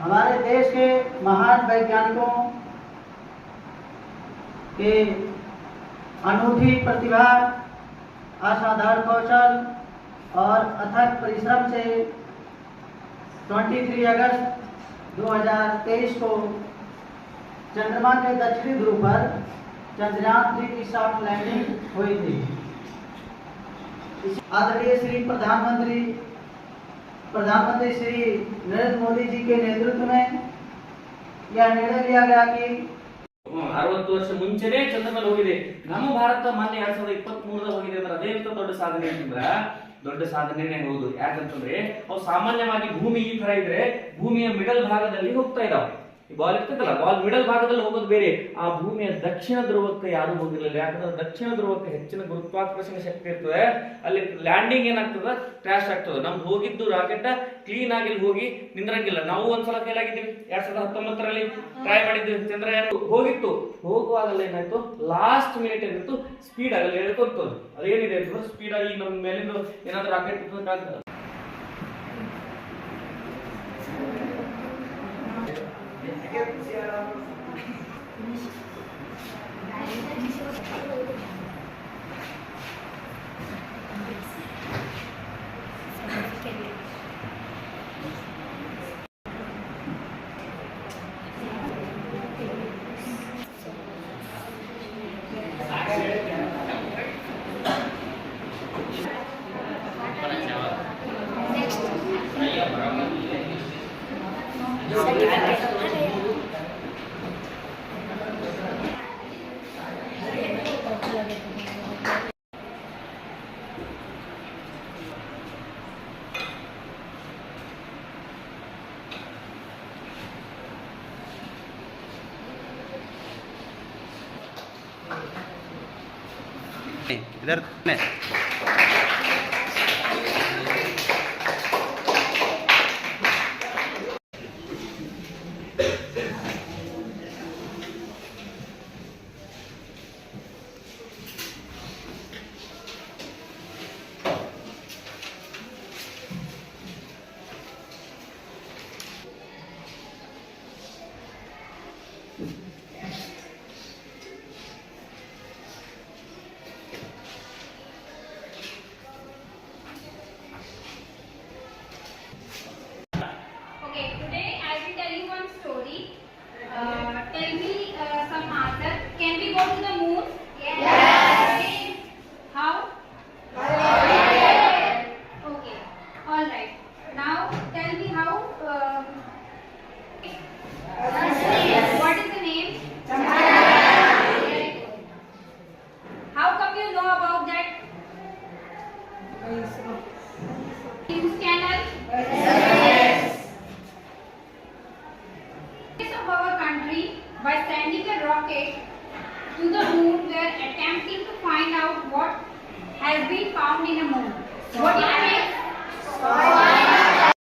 हमारे देश के महान वैज्ञानिकों के अनूठी प्रतिभा, असाधारण कौशल और अथक परिश्रम से 23 अगस्त 2023 को चंद्रमा के दक्षिणी ध्रुव पर चंद्रयान 3 की सॉफ्ट लैंडिंग हुई थी। आदरणीय श्री प्रधानमंत्री श्री नरेंद्र मोदी जी के नेतृत्व में यह निर्णय लिया गया कि 60 ವರ್ಷ ಮುಂಚೆನೇ ಚಂದ್ರ ಮೇಲೆ ಹೋಗಿದೆ। ನಮ್ಮ ಭಾರತ ಮೊನ್ನೆ 2023 ಹೋಗಿದೆ ಅಂದ್ರೆ ಅದೇಂತ ದೊಡ್ಡ ಸಾಧನೆ ಅಂತಂದ್ರೆ ದೊಡ್ಡ ಸಾಧನೆನೇ ಹೌದು। ಯಾಕಂತಂದ್ರೆ ಅವು ಸಾಮಾನ್ಯವಾಗಿ ಭೂಮಿ ಈ ತರ ಇದ್ರೆ ಭೂಮಿಯ ಮಿಡಲ್ ಭಾಗದಲ್ಲಿ ಹೋಗ್ತಾ ಇದಾವೆ। ಈ ಬಾಲ್ ಇರ್ತದಲ್ಲ, ಬಾಲ್ ಮಿಡಲ್ ಭಾಗದಲ್ಲಿ ಹೋಗೋದು ಬೇರೆ, ಆ ಭೂಮಿಯ ದಕ್ಷಿಣ ಧ್ರುವಕ್ಕೆ ಯಾರು ಹೋಗಿರಲಿಲ್ಲ। ಯಾಕಂದ್ರೆ ದಕ್ಷಿಣ ಧ್ರುವಕ್ಕೆ ಹೆಚ್ಚಿನ ಗುರುತ್ವಾಕರ್ಷಣ ಶಕ್ತಿ ಇರ್ತದೆ, ಅಲ್ಲಿ ಲ್ಯಾಂಡಿಂಗ್ ಏನಾಗ್ತದ, ಕ್ರಾಶ್ ಆಗ್ತದೆ। ನಮ್ದು ಹೋಗಿದ್ದು ರಾಕೆಟ್ ಕ್ಲೀನ್ ಆಗಿ ಹೋಗಿ ನಿಂದ್ರಂಗಿಲ್ಲ। ನಾವು ಒಂದ್ಸಲ ಫೇಲ್ ಆಗಿದ್ದೀವಿ 2019ರಲ್ಲಿ ಟ್ರೈ ಮಾಡಿದ್ವಿ, ಚಂದ್ರಯಾನ ಹೋಗಿತ್ತು, ಹೋಗುವಾಗಲ್ಲ ಏನಾಯ್ತು, ಲಾಸ್ಟ್ ಮಿನಿಟ್ ಏನಿತ್ತು ಸ್ಪೀಡ್ ಆಗಲ್ಲ ಹೇಳ್ಕೊಳ್ತದೆ। ಅದೇನಿದೆ ಅಂತಂದ್ರೆ ಸ್ಪೀಡ್ ಆಗಿ ನಮ್ಮ ಮೇಲಿಂದ ಏನಾದ್ರು ರಾಕೆಟ್ ಇರ್ತದೆ। इधर ने tell me some answer. Can we go to the moon? Yes. How? Yes. Okay. All right. Now tell me how. What is the name? How come you know about that? News channel? Of our country by sending a rocket to the moon, we are attempting to find out what has been found in the moon. What do you think?